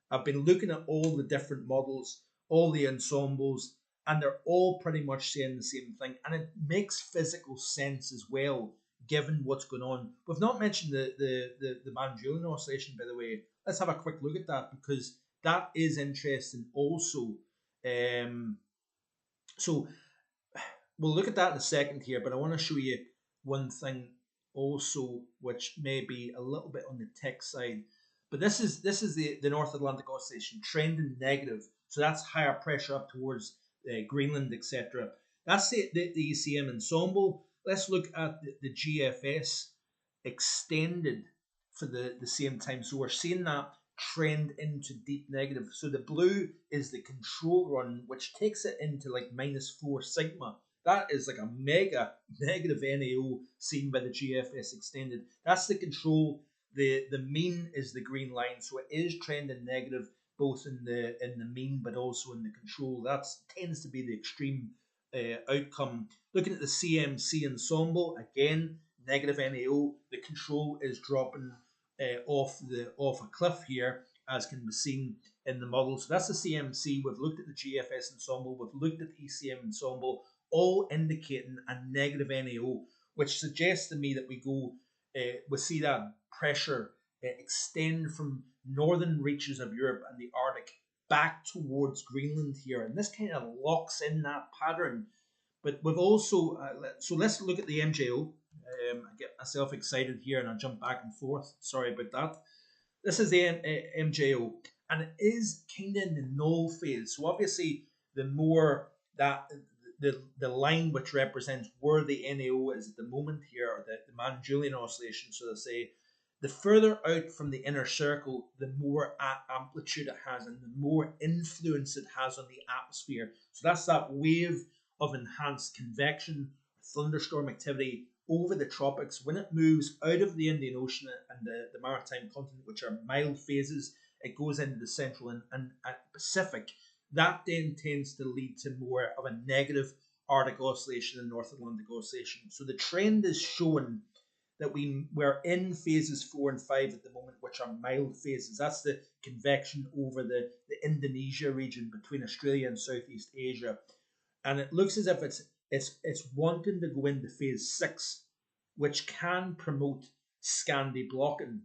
I've been looking at all the different models, all the ensembles, and they're all pretty much saying the same thing. And it makes physical sense as well, given what's going on. We've not mentioned the Mann-Julian oscillation, by the way. Let's have a quick look at that, because that is interesting also. So we'll look at that in a second here, but I want to show you one thing also, which may be a little bit on the tech side. But this is the North Atlantic oscillation trending negative. So that's higher pressure up towards Greenland, etc. That's the ECM ensemble. Let's look at the GFS extended for the same time. So we're seeing that trend into deep negative. So the blue is the control run, which takes it into like -4 sigma. That is like a mega negative NAO seen by the GFS extended. That's the control. The mean is the green line, so it is trending negative both in the mean but also in the control. That tends to be the extreme outcome. Looking at the CMC ensemble, again negative NAO. The control is dropping off a cliff here, as can be seen in the model. So that's the CMC. We've looked at the GFS ensemble. We've looked at the ECM ensemble, all indicating a negative NAO, which suggests to me that we see that pressure extend from northern reaches of Europe and the Arctic back towards Greenland here, and this kind of locks in that pattern. But we've also so let's look at the MJO. I get myself excited here and I jump back and forth. Sorry about that. This is the MJO, and it is kind of in the null phase. So obviously, the more that the line which represents where the NAO is at the moment here, or the Mann-Julian oscillation, so to say, the further out from the inner circle, the more amplitude it has and the more influence it has on the atmosphere. So that's that wave of enhanced convection, thunderstorm activity over the tropics. When it moves out of the Indian Ocean and the maritime continent, which are mild phases, it goes into the Central and Pacific. That then tends to lead to more of a negative Arctic oscillation and North Atlantic oscillation. So the trend is showing that we're in phases 4 and 5 at the moment, which are mild phases. That's the convection over the Indonesia region between Australia and Southeast Asia. And it looks as if it's wanting to go into phase 6, which can promote Scandi blocking.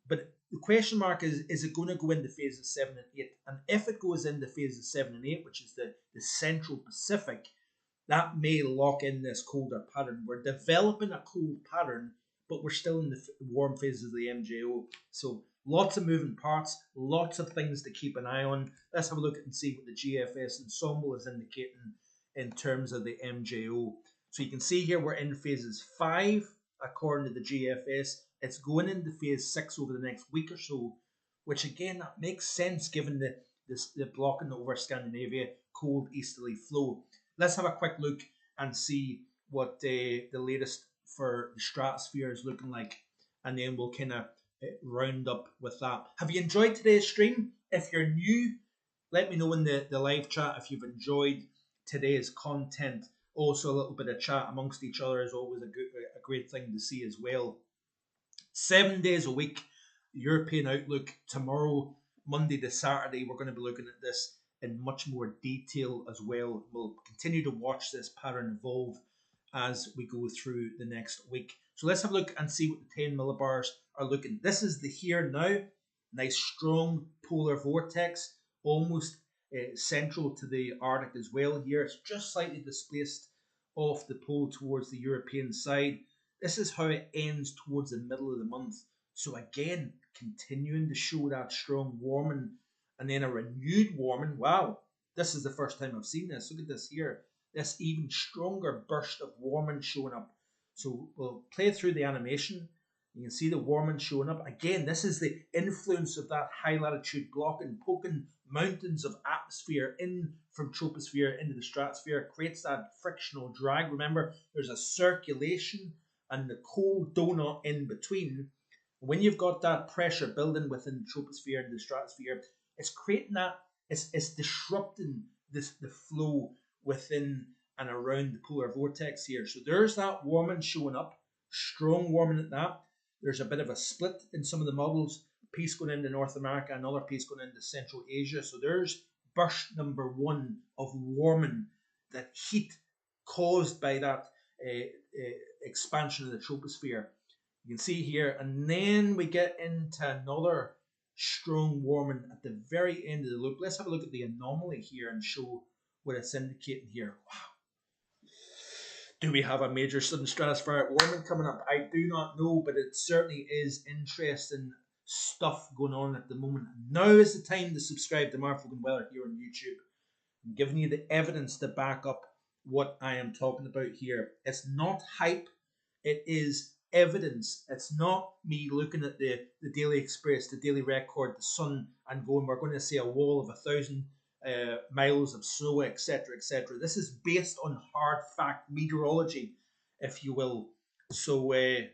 But the question mark is it going to go into phases 7 and 8? And if it goes into phases 7 and 8, which is the Central Pacific, that may lock in this colder pattern. We're developing a cold pattern, but we're still in the warm phases of the MJO. So lots of moving parts, lots of things to keep an eye on. Let's have a look and see what the GFS ensemble is indicating in terms of the MJO. So you can see here we're in phases 5 according to the GFS. It's going into phase 6 over the next week or so, which again, that makes sense given the blocking over Scandinavia, cold easterly flow. Let's have a quick look and see what the latest for the stratosphere is looking like, and then we'll kind of round up with that. Have you enjoyed today's stream? If you're new, let me know in the live chat if you've enjoyed today's content. Also, a little bit of chat amongst each other is always a great thing to see as well. 7 days a week, European Outlook. Tomorrow, Monday to Saturday, we're going to be looking at this in much more detail as well. We'll continue to watch this pattern evolve as we go through the next week. So let's have a look and see what the 10 millibars are looking. This is the here now. Nice strong polar vortex, almost central to the Arctic as well here. It's just slightly displaced off the pole towards the European side. This is how it ends towards the middle of the month. So again, continuing to show that strong warming and then a renewed warming. Wow, this is the first time I've seen this. Look at this here. This even stronger burst of warming showing up. So we'll play through the animation. You can see the warming showing up. Again, this is the influence of that high latitude blocking, poking mountains of atmosphere in from troposphere into the stratosphere. It creates that frictional drag. Remember, there's a circulation and the cold donut in between. When you've got that pressure building within the troposphere and the stratosphere, it's creating that, it's disrupting the flow within and around the polar vortex here. So there's that warming showing up, strong warming at that. There's a bit of a split in some of the models, a piece going into North America, another piece going into Central Asia. So there's burst number 1 of warming, that heat caused by that expansion of the troposphere. You can see here, and then we get into another strong warming at the very end of the loop. Let's have a look at the anomaly here and show what it's indicating here. Wow. Do we have a major sudden stratospheric warming coming up? I do not know, but it certainly is interesting stuff going on at the moment. Now is the time to subscribe to Marfogan Weather here on YouTube. I'm giving you the evidence to back up what I am talking about here. It's not hype, it is evidence. It's not me looking at the Daily Express, the Daily Record, the Sun, and going, we're going to see a wall of 1,000 miles of snow, etc., etc. This is based on hard fact meteorology, if you will. So,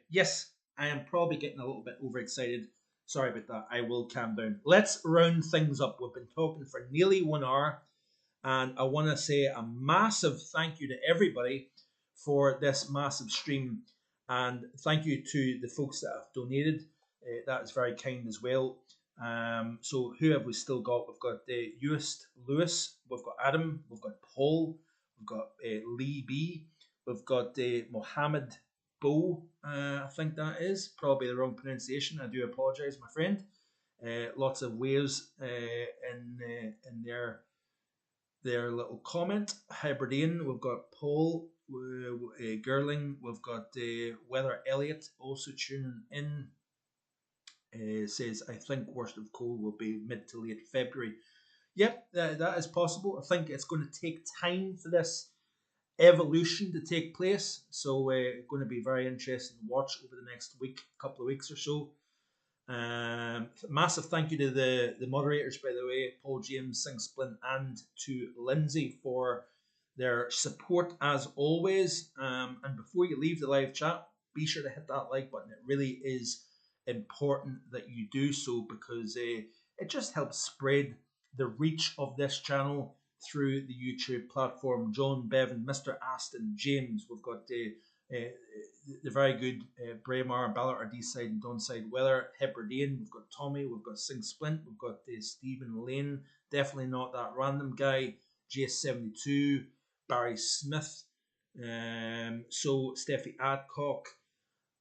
yes, I am probably getting a little bit overexcited. Sorry about that. I will calm down. Let's round things up. We've been talking for nearly 1 hour, and I want to say a massive thank you to everybody for this massive stream. And thank you to the folks that have donated. That is very kind as well. So who have we still got? We've got Lewis, we've got Adam, we've got Paul, we've got Lee B, we've got Mohammed Bo, I think that is probably the wrong pronunciation. I do apologise, my friend. Lots of waves in their little comment. Hebridean, we've got Paul, Gerling, we've got Weather Elliot also tuning in. Says, I think worst of cold will be mid to late February. Yep, that is possible. I think it's going to take time for this evolution to take place. So going to be very interesting to watch over the next week, couple of weeks or so. Massive thank you to the moderators, by the way, Paul James, Sing Splint, and to Lindsay for their support as always. And before you leave the live chat, be sure to hit that like button. It really is important that you do so, because it just helps spread the reach of this channel through the YouTube platform. John, Bevan, Mr. Aston, James, we've got the very good Braemar, Ballard, Deeside, and Donside Weather, Hebridean. We've got Tommy, we've got Sing Splint, we've got Stephen Lane, definitely not that random guy, JS72, Barry Smith, so Steffi Adcock,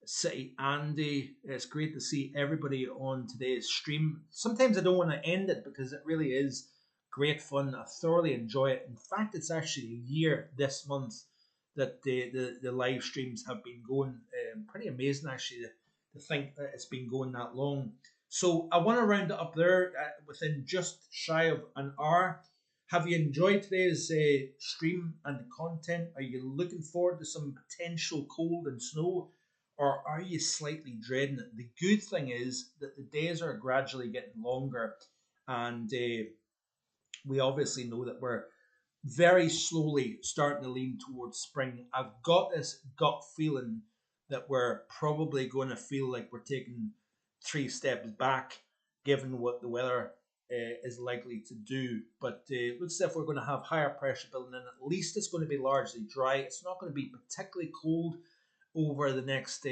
City Andy. It's great to see everybody on today's stream. Sometimes I don't want to end it because it really is great fun. I thoroughly enjoy it. In fact, it's actually a year this month that the live streams have been going. Pretty amazing actually to think that it's been going that long. So I want to round it up there within just shy of an hour. Have you enjoyed today's stream and the content? Are you looking forward to some potential cold and snow? Or are you slightly dreading it? The good thing is that the days are gradually getting longer, and we obviously know that we're very slowly starting to lean towards spring. I've got this gut feeling that we're probably going to feel like we're taking 3 steps back, given what the weather is likely to do. But looks as if we're going to have higher pressure building in. At least it's going to be largely dry. It's not going to be particularly cold over the next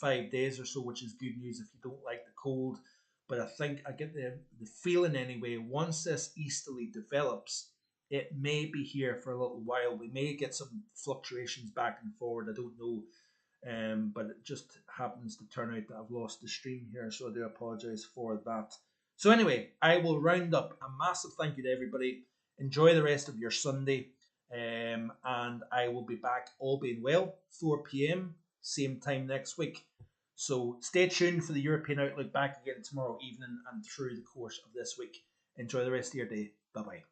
5 days or so, which is good news if you don't like the cold. But I think I get the feeling anyway, once this easterly develops, it may be here for a little while. We may get some fluctuations back and forward. I don't know. But it just happens to turn out that I've lost the stream here, so I do apologise for that. So anyway, I will round up. A massive thank you to everybody. Enjoy the rest of your Sunday. And I will be back, all being well, 4 p.m, same time next week. So stay tuned for the European Outlook back again tomorrow evening and through the course of this week. Enjoy the rest of your day. Bye-bye.